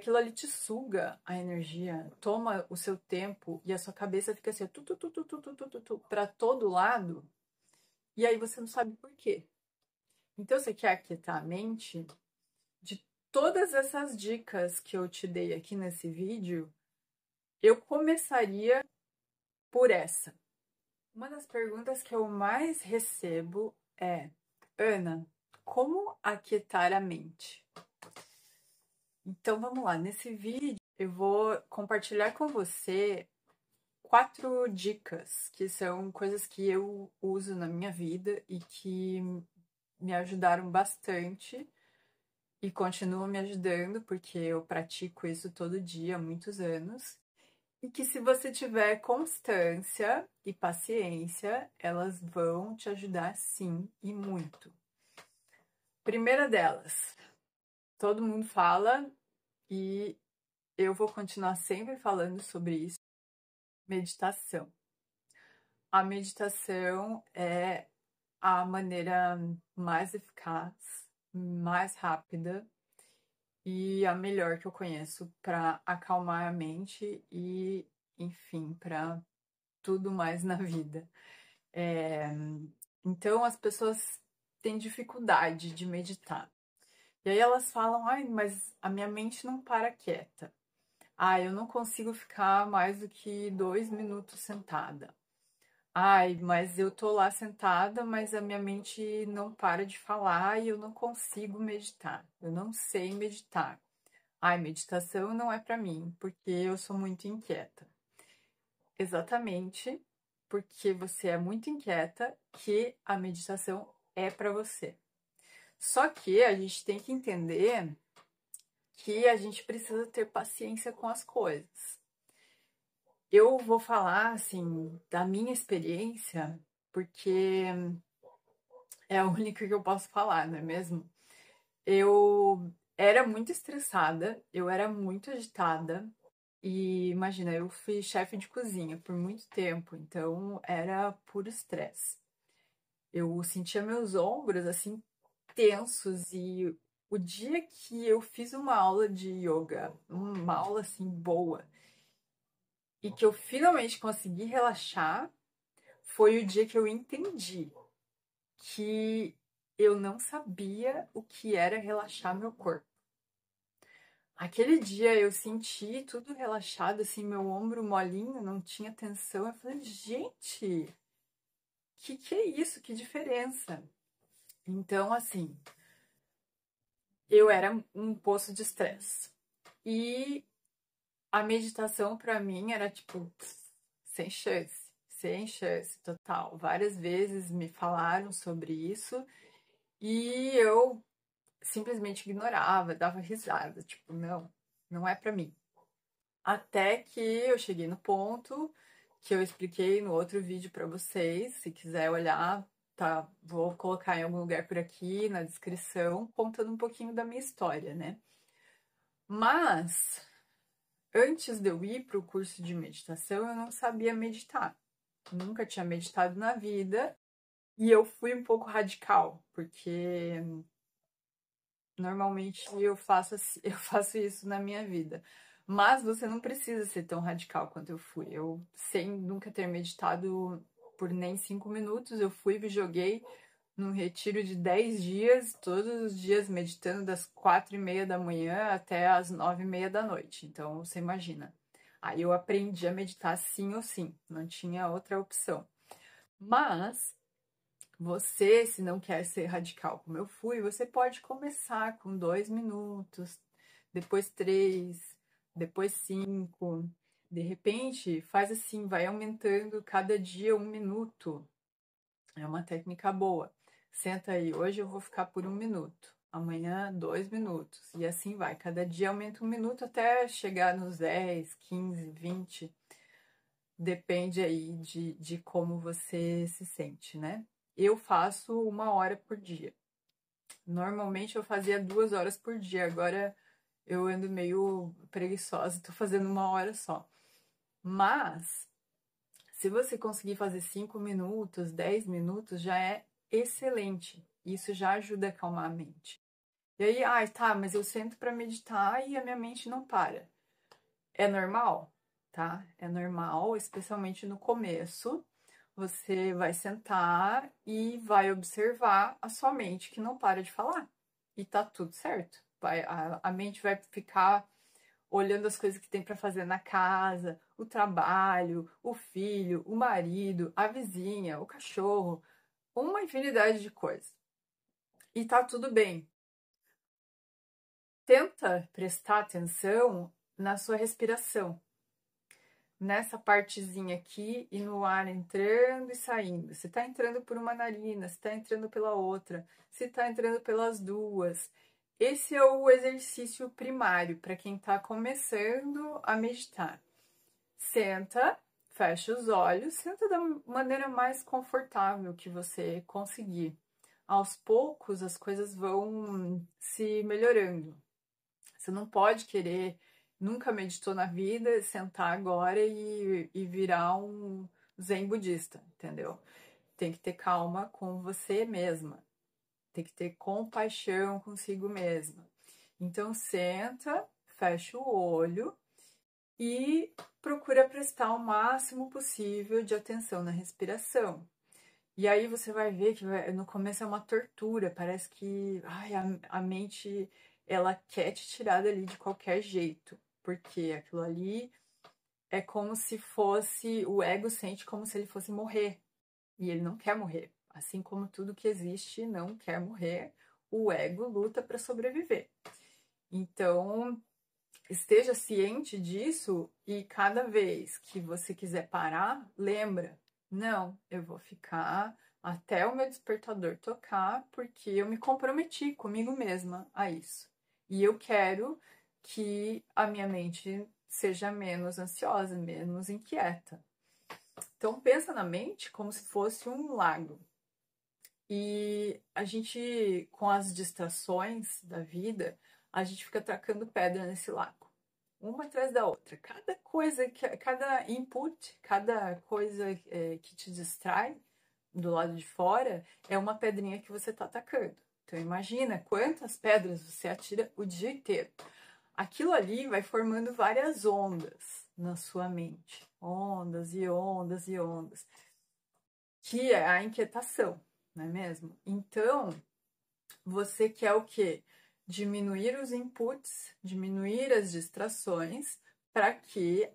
Aquilo ali te suga a energia, toma o seu tempo e a sua cabeça fica assim, para todo lado, e aí você não sabe por quê. Então você quer aquietar a mente? De todas essas dicas que eu te dei aqui nesse vídeo, eu começaria por essa. Uma das perguntas que eu mais recebo é: Ana, como aquietar a mente? Então vamos lá, nesse vídeo eu vou compartilhar com você 4 dicas que são coisas que eu uso na minha vida e que me ajudaram bastante e continuam me ajudando porque eu pratico isso todo dia há muitos anos. E que se você tiver constância e paciência, elas vão te ajudar sim e muito. Primeira delas, todo mundo fala e eu vou continuar sempre falando sobre isso: meditação. A meditação é a maneira mais eficaz, mais rápida e a melhor que eu conheço para acalmar a mente e, enfim, para tudo mais na vida. Então as pessoas têm dificuldade de meditar. E aí elas falam: ai, mas a minha mente não para quieta. Ah, eu não consigo ficar mais do que 2 minutos sentada. Ai, mas eu tô lá sentada, mas a minha mente não para de falar e eu não consigo meditar. Eu não sei meditar. Ai, meditação não é pra mim, porque eu sou muito inquieta. Exatamente porque você é muito inquieta que a meditação é pra você. Só que a gente tem que entender que a gente precisa ter paciência com as coisas. Eu vou falar, assim, da minha experiência, porque é a única que eu posso falar, não é mesmo? Eu era muito estressada, eu era muito agitada, e imagina, eu fui chefe de cozinha por muito tempo, então era puro estresse. Eu sentia meus ombros, assim, tensos, e o dia que eu fiz uma aula de yoga, uma aula, assim, boa, e que eu finalmente consegui relaxar, foi o dia que eu entendi que eu não sabia o que era relaxar meu corpo. Aquele dia eu senti tudo relaxado, assim, meu ombro molinho, não tinha tensão. Eu falei, gente, que é isso? Que diferença? Então, assim, eu era um poço de estresse. E a meditação pra mim era tipo, sem chance, total. Várias vezes me falaram sobre isso e eu simplesmente ignorava, dava risada, tipo, não, não é pra mim. Até que eu cheguei no ponto que eu expliquei no outro vídeo pra vocês, se quiser olhar, tá, vou colocar em algum lugar por aqui na descrição, contando um pouquinho da minha história, né? Mas antes de eu ir pro curso de meditação, eu não sabia meditar. Nunca tinha meditado na vida e eu fui um pouco radical, porque normalmente eu faço isso na minha vida. Mas você não precisa ser tão radical quanto eu fui. Eu, sem nunca ter meditado por nem 5 minutos, eu fui e me joguei num retiro de 10 dias, todos os dias meditando das 4:30 da manhã até as 9:30 da noite. Então, você imagina. Aí eu aprendi a meditar sim ou sim, não tinha outra opção. Mas você, se não quer ser radical como eu fui, você pode começar com 2 minutos, depois 3, depois 5. De repente, faz assim, vai aumentando cada dia 1 minuto. É uma técnica boa. Senta aí, hoje eu vou ficar por 1 minuto, amanhã 2 minutos. E assim vai, cada dia aumenta 1 minuto até chegar nos 10, 15, 20. Depende aí de como você se sente, né? Eu faço 1 hora por dia. Normalmente eu fazia 2 horas por dia, agora eu ando meio preguiçosa, tô fazendo 1 hora só. Mas, se você conseguir fazer 5 minutos, 10 minutos, já é excelente. Isso já ajuda a acalmar a mente. E aí, ai, tá, mas eu sento para meditar e a minha mente não para. É normal, tá? É normal, especialmente no começo. Você vai sentar e vai observar a sua mente que não para de falar. E tá tudo certo. A mente vai ficar olhando as coisas que tem para fazer na casa, o trabalho, o filho, o marido, a vizinha, o cachorro, uma infinidade de coisas. E tá tudo bem. Tenta prestar atenção na sua respiração, nessa partezinha aqui e no ar entrando e saindo. Se tá entrando por uma narina, se tá entrando pela outra, se tá entrando pelas duas. Esse é o exercício primário para quem está começando a meditar. Senta, fecha os olhos, senta da maneira mais confortável que você conseguir. Aos poucos as coisas vão se melhorando. Você não pode querer, nunca meditou na vida, sentar agora e virar um zen budista, entendeu? Tem que ter calma com você mesma. Tem que ter compaixão consigo mesma. Então senta, fecha o olho e procura prestar o máximo possível de atenção na respiração. E aí você vai ver que no começo é uma tortura, parece que ai, a mente ela quer te tirar dali de qualquer jeito, porque aquilo ali é como se fosse, o ego sente como se ele fosse morrer, e ele não quer morrer. Assim como tudo que existe não quer morrer, o ego luta para sobreviver. Então, esteja ciente disso e cada vez que você quiser parar, lembra, não, eu vou ficar até o meu despertador tocar porque eu me comprometi comigo mesma a isso. E eu quero que a minha mente seja menos ansiosa, menos inquieta. Então pensa na mente como se fosse um lago. E a gente, com as distrações da vida, a gente fica tacando pedra nesse lago, uma atrás da outra. Cada coisa, cada input, cada coisa que te distrai do lado de fora é uma pedrinha que você está atacando. Então imagina quantas pedras você atira o dia inteiro. Aquilo ali vai formando várias ondas na sua mente. Ondas e ondas e ondas. Que é a inquietação, não é mesmo? Então, você quer o quê? Diminuir os inputs, diminuir as distrações, para que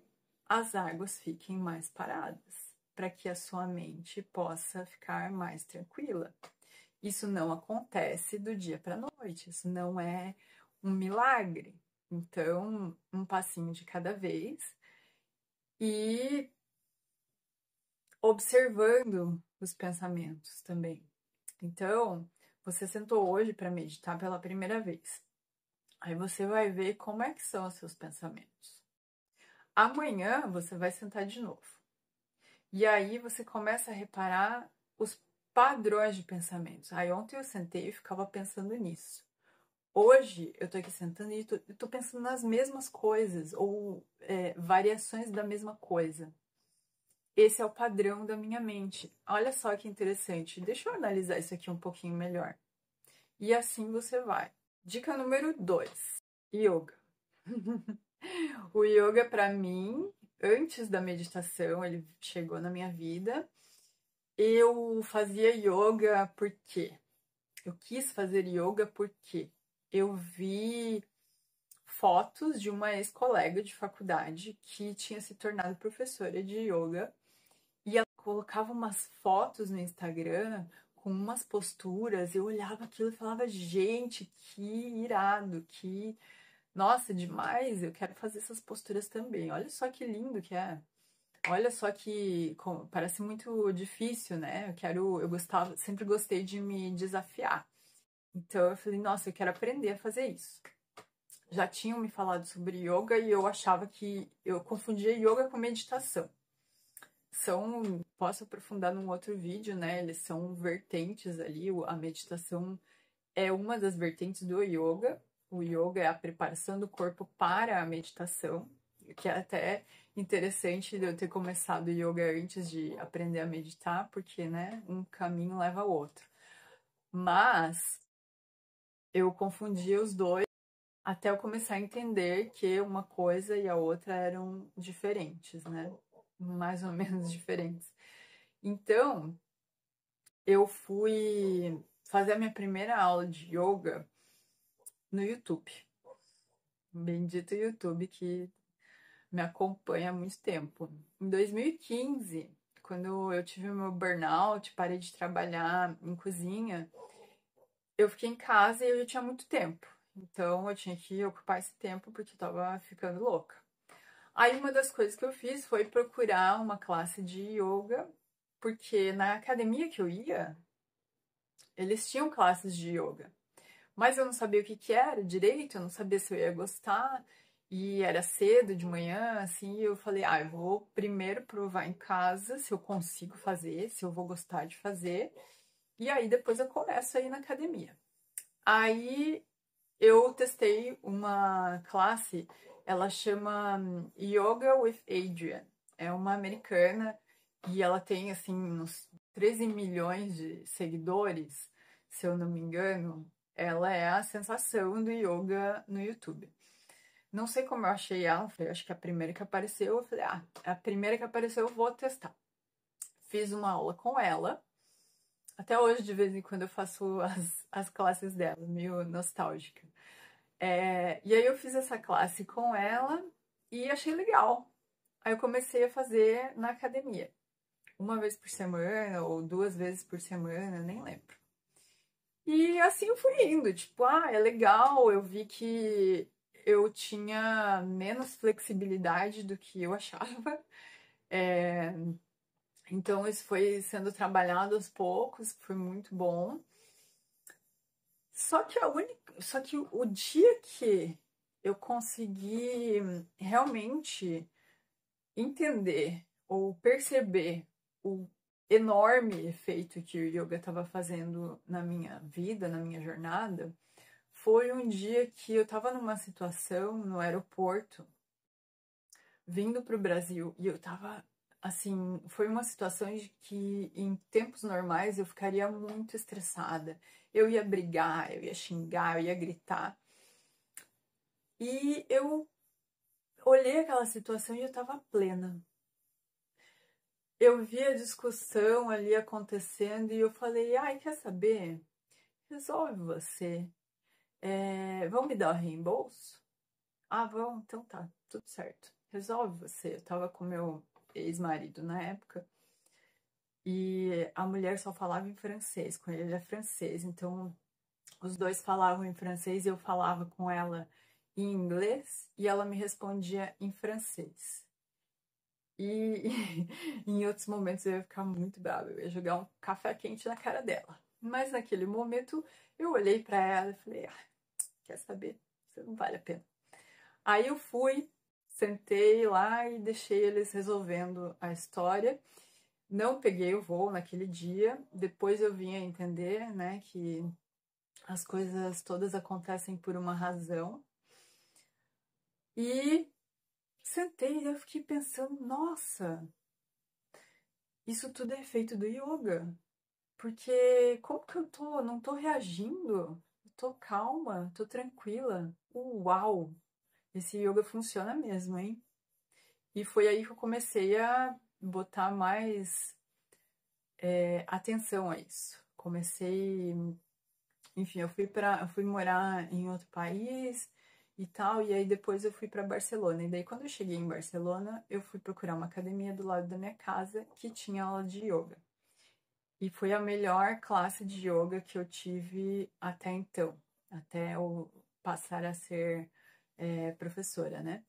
as águas fiquem mais paradas, para que a sua mente possa ficar mais tranquila. Isso não acontece do dia para a noite, isso não é um milagre. Então, um passinho de cada vez e observando os pensamentos também. Então, você sentou hoje para meditar pela primeira vez. Aí você vai ver como é que são os seus pensamentos. Amanhã você vai sentar de novo. E aí você começa a reparar os padrões de pensamentos. Aí ontem eu sentei e ficava pensando nisso. Hoje eu tô aqui sentando e tô pensando nas mesmas coisas ou variações da mesma coisa. Esse é o padrão da minha mente. Olha só que interessante. Deixa eu analisar isso aqui um pouquinho melhor. E assim você vai. Dica número 2. Yoga. O yoga, para mim, antes da meditação, ele chegou na minha vida. Eu fazia yoga porque eu quis fazer yoga porque eu vi fotos de uma ex-colega de faculdade que tinha se tornado professora de yoga e ela colocava umas fotos no Instagram com umas posturas, eu olhava aquilo e falava, gente, que irado, que nossa, demais, eu quero fazer essas posturas também. Olha só que lindo que é. Olha só que parece muito difícil, né? Eu gostava, sempre gostei de me desafiar. Então eu falei, nossa, eu quero aprender a fazer isso. Já tinham me falado sobre yoga e eu achava que eu confundia yoga com meditação. Posso aprofundar num outro vídeo, né? Eles são vertentes ali, a meditação é uma das vertentes do yoga. O yoga é a preparação do corpo para a meditação, que é até interessante de eu ter começado yoga antes de aprender a meditar, porque, né, um caminho leva ao outro. Mas eu confundia os dois até eu começar a entender que uma coisa e a outra eram diferentes, né? Mais ou menos diferentes. Então, eu fui fazer a minha primeira aula de yoga no YouTube. Bendito YouTube que me acompanha há muito tempo. Em 2015, quando eu tive meu burnout, parei de trabalhar em cozinha, eu fiquei em casa e eu já tinha muito tempo. Então eu tinha que ocupar esse tempo porque eu tava ficando louca. Aí uma das coisas que eu fiz foi procurar uma classe de yoga, porque na academia que eu ia, eles tinham classes de yoga. Mas eu não sabia o que que era direito, eu não sabia se eu ia gostar. E era cedo de manhã, assim, e eu falei, eu vou primeiro provar em casa se eu consigo fazer, se eu vou gostar de fazer. E aí depois eu começo a ir na academia. Aí eu testei uma classe, ela chama Yoga with Adriene. É uma americana e ela tem, assim, uns 13 milhões de seguidores, se eu não me engano. Ela é a sensação do yoga no YouTube. Não sei como eu achei ela, foi acho que a primeira que apareceu. Eu falei, a primeira que apareceu eu vou testar. Fiz uma aula com ela. Até hoje, de vez em quando, eu faço as classes dela, meio nostálgica. E aí eu fiz essa classe com ela e achei legal. Aí eu comecei a fazer na academia. Uma vez por semana ou 2 vezes por semana, nem lembro. E assim eu fui indo, tipo, é legal, eu vi que eu tinha menos flexibilidade do que eu achava. É, então isso foi sendo trabalhado aos poucos, foi muito bom. Só que o dia que eu consegui realmente entender ou perceber o enorme efeito que o yoga estava fazendo na minha vida, na minha jornada, foi um dia que eu estava numa situação no aeroporto, vindo para o Brasil, e eu estava assim, foi uma situação de que em tempos normais eu ficaria muito estressada. Eu ia brigar, eu ia xingar, eu ia gritar. E eu olhei aquela situação e eu estava plena. Eu vi a discussão ali acontecendo e eu falei, quer saber? Resolve você. Vão me dar o reembolso? Vão, então tá, tudo certo. Resolve você. Eu tava com meu ex-marido na época e a mulher só falava em francês, com ele é francês, então os dois falavam em francês e eu falava com ela em inglês e ela me respondia em francês. E em outros momentos eu ia ficar muito brava, eu ia jogar um café quente na cara dela. Mas naquele momento eu olhei para ela e falei: quer saber? Isso não vale a pena. Aí eu fui, sentei lá e deixei eles resolvendo a história. Não peguei o voo naquele dia. Depois eu vim a entender, né, que as coisas todas acontecem por uma razão. E sentei e eu fiquei pensando, nossa, isso tudo é efeito do yoga. Porque como que eu tô? Não tô reagindo. Eu tô calma, tô tranquila. Uau! Esse yoga funciona mesmo, hein? E foi aí que eu comecei a botar mais atenção a isso. Comecei, enfim, eu fui morar em outro país e tal, e aí depois eu fui para Barcelona. E daí quando eu cheguei em Barcelona, eu fui procurar uma academia do lado da minha casa que tinha aula de yoga. E foi a melhor classe de yoga que eu tive até então, até eu passar a ser professora, né?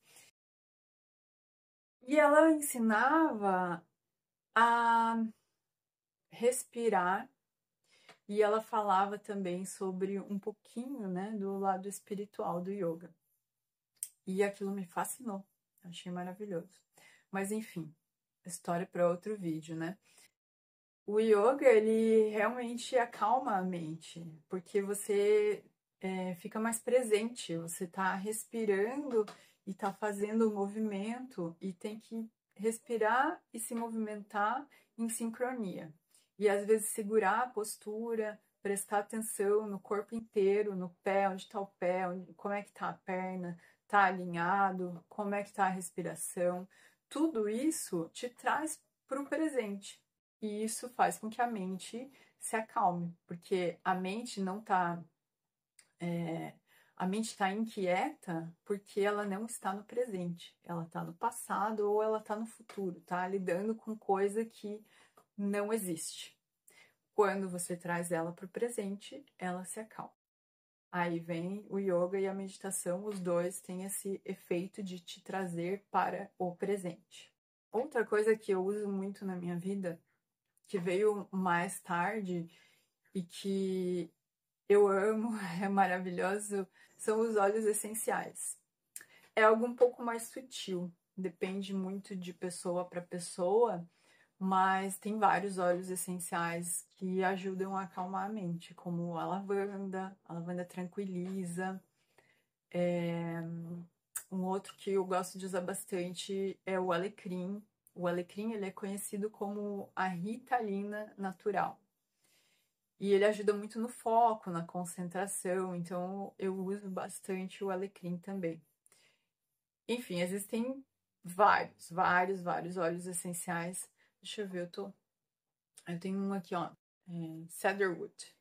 E ela ensinava a respirar e ela falava também sobre um pouquinho, né, do lado espiritual do yoga. E aquilo me fascinou, achei maravilhoso. Mas enfim, história para outro vídeo, né? O yoga, ele realmente acalma a mente, porque você fica mais presente, você está respirando e está fazendo o movimento e tem que respirar e se movimentar em sincronia. E às vezes segurar a postura prestar atenção no corpo inteiro, no pé, onde está o pé, como é que está a perna, está alinhado, como é que está a respiração. Tudo isso te traz para o presente. E isso faz com que a mente se acalme, porque a mente não está a mente está inquieta porque ela não está no presente, ela está no passado ou ela está no futuro, tá lidando com coisa que não existe. Quando você traz ela para o presente, ela se acalma. Aí vem o yoga e a meditação, os dois têm esse efeito de te trazer para o presente. Outra coisa que eu uso muito na minha vida, que veio mais tarde e que eu amo, é maravilhoso, são os óleos essenciais. É algo um pouco mais sutil, depende muito de pessoa para pessoa, mas tem vários óleos essenciais que ajudam a acalmar a mente, como a lavanda tranquiliza. Um outro que eu gosto de usar bastante é o alecrim. O alecrim ele é conhecido como a ritalina natural. E ele ajuda muito no foco, na concentração, então eu uso bastante o alecrim também. Enfim, existem vários óleos essenciais. Deixa eu ver, eu tenho um aqui, ó, Cedarwood.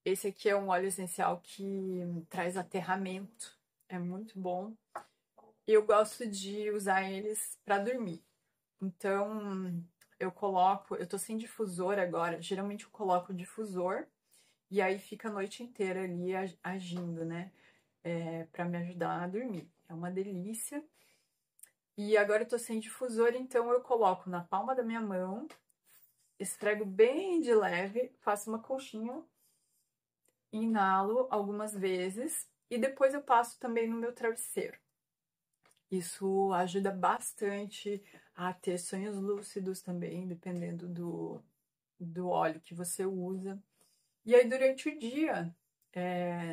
Esse aqui é um óleo essencial que traz aterramento, é muito bom. E eu gosto de usar eles para dormir. Então, eu tô sem difusor agora, geralmente eu coloco o difusor e aí fica a noite inteira ali agindo, né? Para me ajudar a dormir. É uma delícia. E agora eu tô sem difusor, então eu coloco na palma da minha mão, esfrego bem de leve, faço uma conchinha, inalo algumas vezes e depois eu passo também no meu travesseiro. Isso ajuda bastante a ter sonhos lúcidos também, dependendo do óleo que você usa. E aí, durante o dia,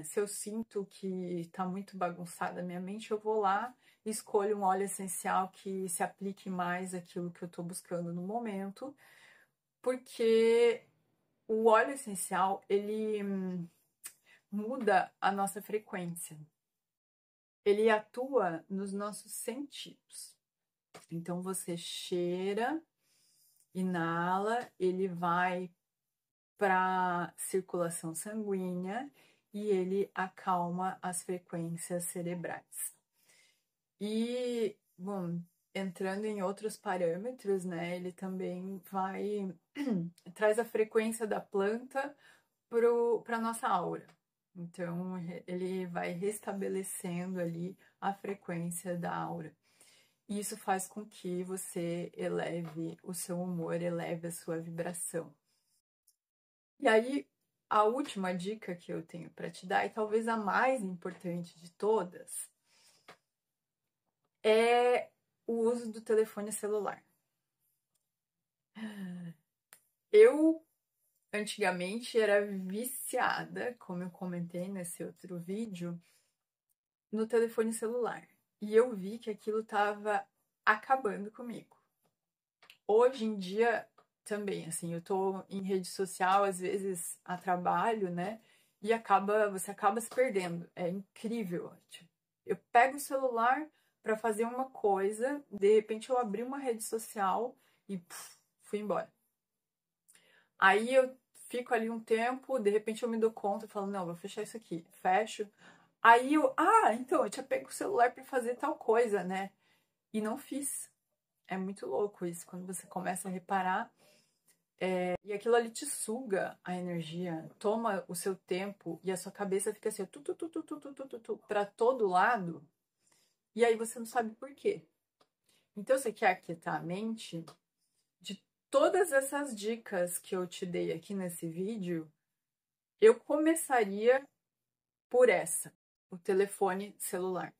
se eu sinto que está muito bagunçada a minha mente, eu vou lá e escolho um óleo essencial que se aplique mais àquilo que eu estou buscando no momento, porque o óleo essencial, ele muda a nossa frequência. Ele atua nos nossos sentidos. Então, você cheira, inala, ele vai para circulação sanguínea e ele acalma as frequências cerebrais. E, bom, entrando em outros parâmetros, né, ele também traz a frequência da planta para a nossa aura. Então, ele vai restabelecendo ali a frequência da aura. E isso faz com que você eleve o seu humor, eleve a sua vibração. E aí, a última dica que eu tenho para te dar, e talvez a mais importante de todas, é o uso do telefone celular. Eu, antigamente, era viciada, como eu comentei nesse outro vídeo, no telefone celular. E eu vi que aquilo estava acabando comigo. Hoje em dia, também, assim, eu tô em rede social, às vezes, a trabalho, né? E você acaba se perdendo. É incrível. Tipo, eu pego o celular para fazer uma coisa, de repente eu abri uma rede social e fui embora. Aí eu fico ali um tempo, de repente eu me dou conta e falo, não, vou fechar isso aqui. Fecho. Aí então, eu tinha pego o celular para fazer tal coisa, né? E não fiz. É muito louco isso, quando você começa a reparar. E aquilo ali te suga a energia, toma o seu tempo e a sua cabeça fica assim, para todo lado, e aí você não sabe por quê. Então você quer aquietar a mente? De todas essas dicas que eu te dei aqui nesse vídeo, eu começaria por essa, o telefone celular.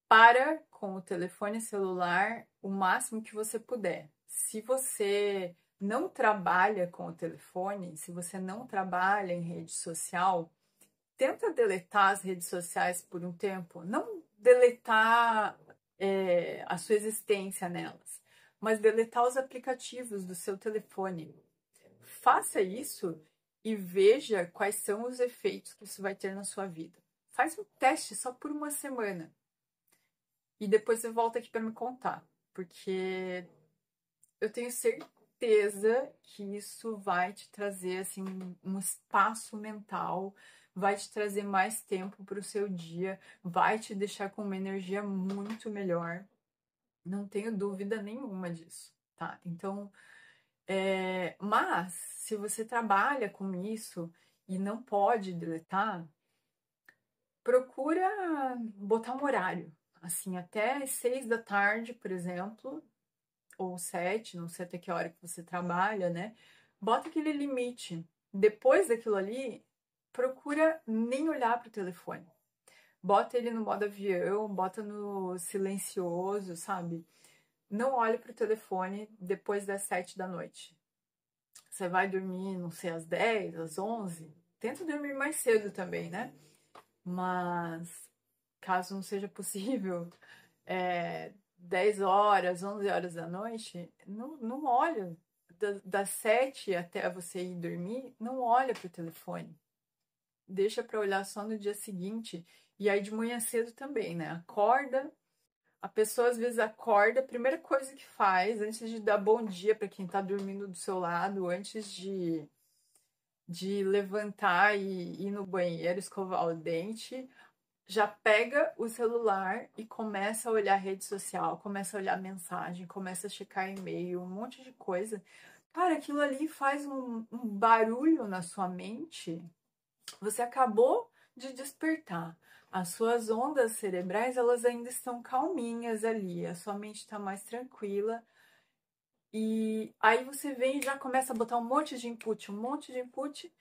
Para com o telefone celular o máximo que você puder. Se você não trabalha com o telefone, se você não trabalha em rede social, tenta deletar as redes sociais por um tempo. Não deletar a sua existência nelas, mas deletar os aplicativos do seu telefone. faça isso e veja quais são os efeitos que isso vai ter na sua vida. Faz um teste só por uma semana. E depois você volta aqui para me contar. Porque eu tenho certeza que isso vai te trazer assim, um espaço mental, vai te trazer mais tempo para o seu dia, vai te deixar com uma energia muito melhor. Não tenho dúvida nenhuma disso, tá? Então, mas se você trabalha com isso e não pode deletar, procura botar um horário. Assim, até às 6 da tarde, por exemplo, ou 7, não sei até que hora que você trabalha, né? Bota aquele limite. Depois daquilo ali, procura nem olhar para o telefone. Bota ele no modo avião, bota no silencioso, sabe? Não olhe para o telefone depois das 7 da noite. Você vai dormir, não sei, às 10, às 11. Tenta dormir mais cedo também, né? Mas, caso não seja possível, 10 horas, 11 horas da noite, não olha. Das 7 até você ir dormir, não olha para o telefone. Deixa para olhar só no dia seguinte. E aí de manhã cedo também, né? Acorda. A pessoa às vezes acorda, a primeira coisa que faz, antes de dar bom dia para quem está dormindo do seu lado, antes de levantar e ir no banheiro, escovar o dente, já pega o celular e começa a olhar rede social, começa a olhar mensagem, começa a checar e-mail, um monte de coisa. Cara, aquilo ali faz um barulho na sua mente. Você acabou de despertar. As suas ondas cerebrais, elas ainda estão calminhas ali. A sua mente está mais tranquila. E aí você vem e já começa a botar um monte de input, um monte de input.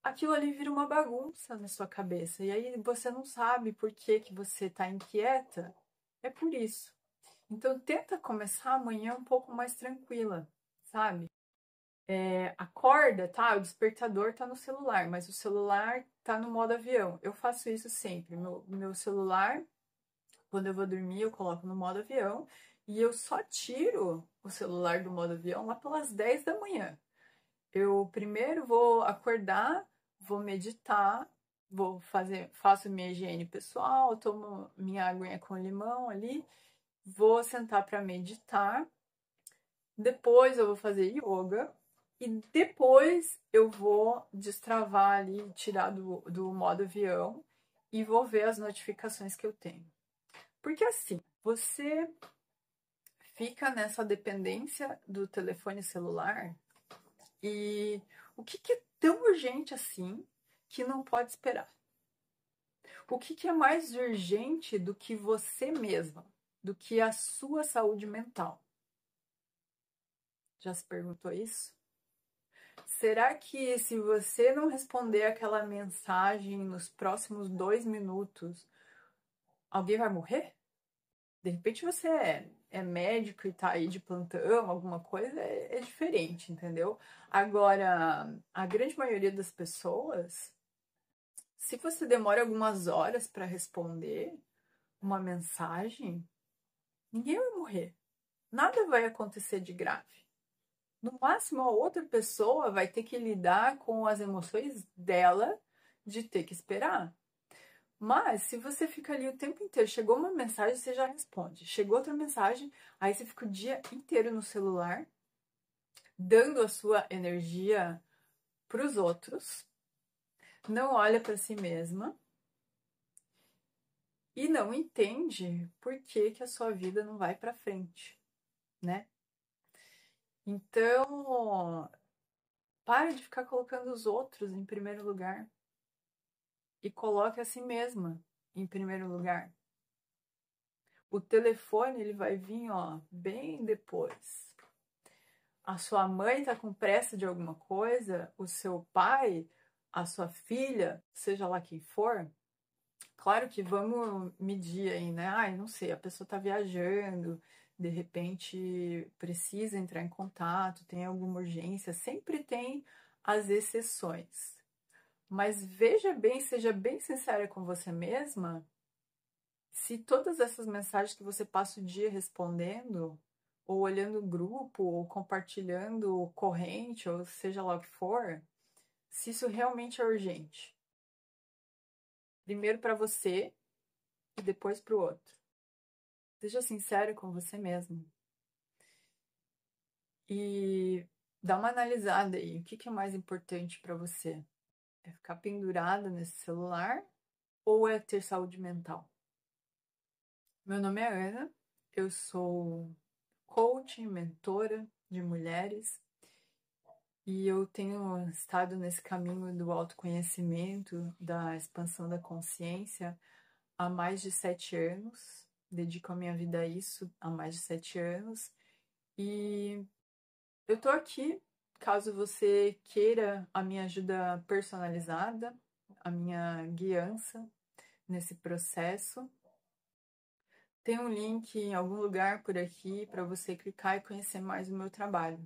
Aquilo ali vira uma bagunça na sua cabeça. E aí você não sabe por que que você está inquieta. É por isso. Então tenta começar amanhã um pouco mais tranquila, sabe? Acorda, tá? O despertador tá no celular, mas o celular tá no modo avião. Eu faço isso sempre. Meu celular, quando eu vou dormir, eu coloco no modo avião e eu só tiro o celular do modo avião lá pelas 10 da manhã. Eu primeiro vou acordar, vou meditar, faço minha higiene pessoal, tomo minha aguinha com limão ali, vou sentar para meditar. Depois eu vou fazer yoga. E depois eu vou destravar ali, tirar do modo avião e vou ver as notificações que eu tenho. Porque assim, você fica nessa dependência do telefone celular e o que é tão urgente assim que não pode esperar? O que é mais urgente do que você mesma, do que a sua saúde mental? Já se perguntou isso? Será que se você não responder aquela mensagem nos próximos 2 minutos, alguém vai morrer? De repente você é médico e tá aí de plantão, alguma coisa, é diferente, entendeu? Agora, a grande maioria das pessoas, se você demora algumas horas para responder uma mensagem, ninguém vai morrer. Nada vai acontecer de grave. No máximo, a outra pessoa vai ter que lidar com as emoções dela de ter que esperar. Mas, se você fica ali o tempo inteiro, chegou uma mensagem, você já responde. Chegou outra mensagem, aí você fica o dia inteiro no celular, dando a sua energia para os outros, não olha para si mesma e não entende por que que a sua vida não vai para frente, né? Então, pare de ficar colocando os outros em primeiro lugar e coloque a si mesma em primeiro lugar. O telefone ele vai vir, ó, bem depois. A sua mãe tá com pressa de alguma coisa, o seu pai, a sua filha, seja lá quem for. Claro que vamos medir aí, né? Ai, não sei, a pessoa tá viajando, de repente precisa entrar em contato, tem alguma urgência, sempre tem as exceções. Mas veja bem, seja bem sincera com você mesma, se todas essas mensagens que você passa o dia respondendo, ou olhando o grupo, ou compartilhando corrente, ou seja lá o que for, se isso realmente é urgente. Primeiro para você e depois para o outro. Seja sincero com você mesmo. E dá uma analisada aí. O que é mais importante para você? É ficar pendurada nesse celular ou é ter saúde mental? Meu nome é Ana, eu sou coach, mentora de mulheres e eu tenho estado nesse caminho do autoconhecimento, da expansão da consciência há mais de 7 anos. Dedico a minha vida a isso há mais de 7 anos e eu tô aqui caso você queira a minha ajuda personalizada, a minha guiança nesse processo. Tem um link em algum lugar por aqui para você clicar e conhecer mais o meu trabalho.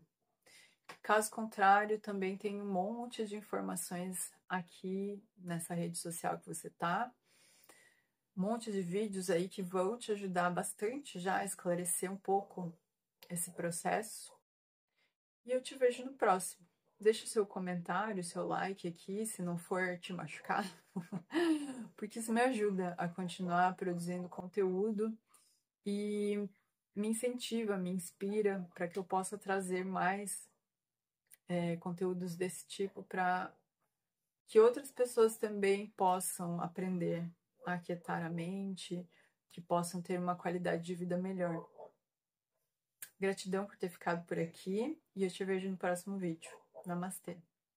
Caso contrário, também tem um monte de informações aqui nessa rede social que você tá. Um monte de vídeos aí que vão te ajudar bastante já a esclarecer um pouco esse processo. E eu te vejo no próximo. Deixa o seu comentário, seu like aqui, se não for te machucar, porque isso me ajuda a continuar produzindo conteúdo e me incentiva, me inspira para que eu possa trazer mais conteúdos desse tipo para que outras pessoas também possam aprender a aquietar a mente, que possam ter uma qualidade de vida melhor. Gratidão por ter ficado por aqui e eu te vejo no próximo vídeo. Namastê!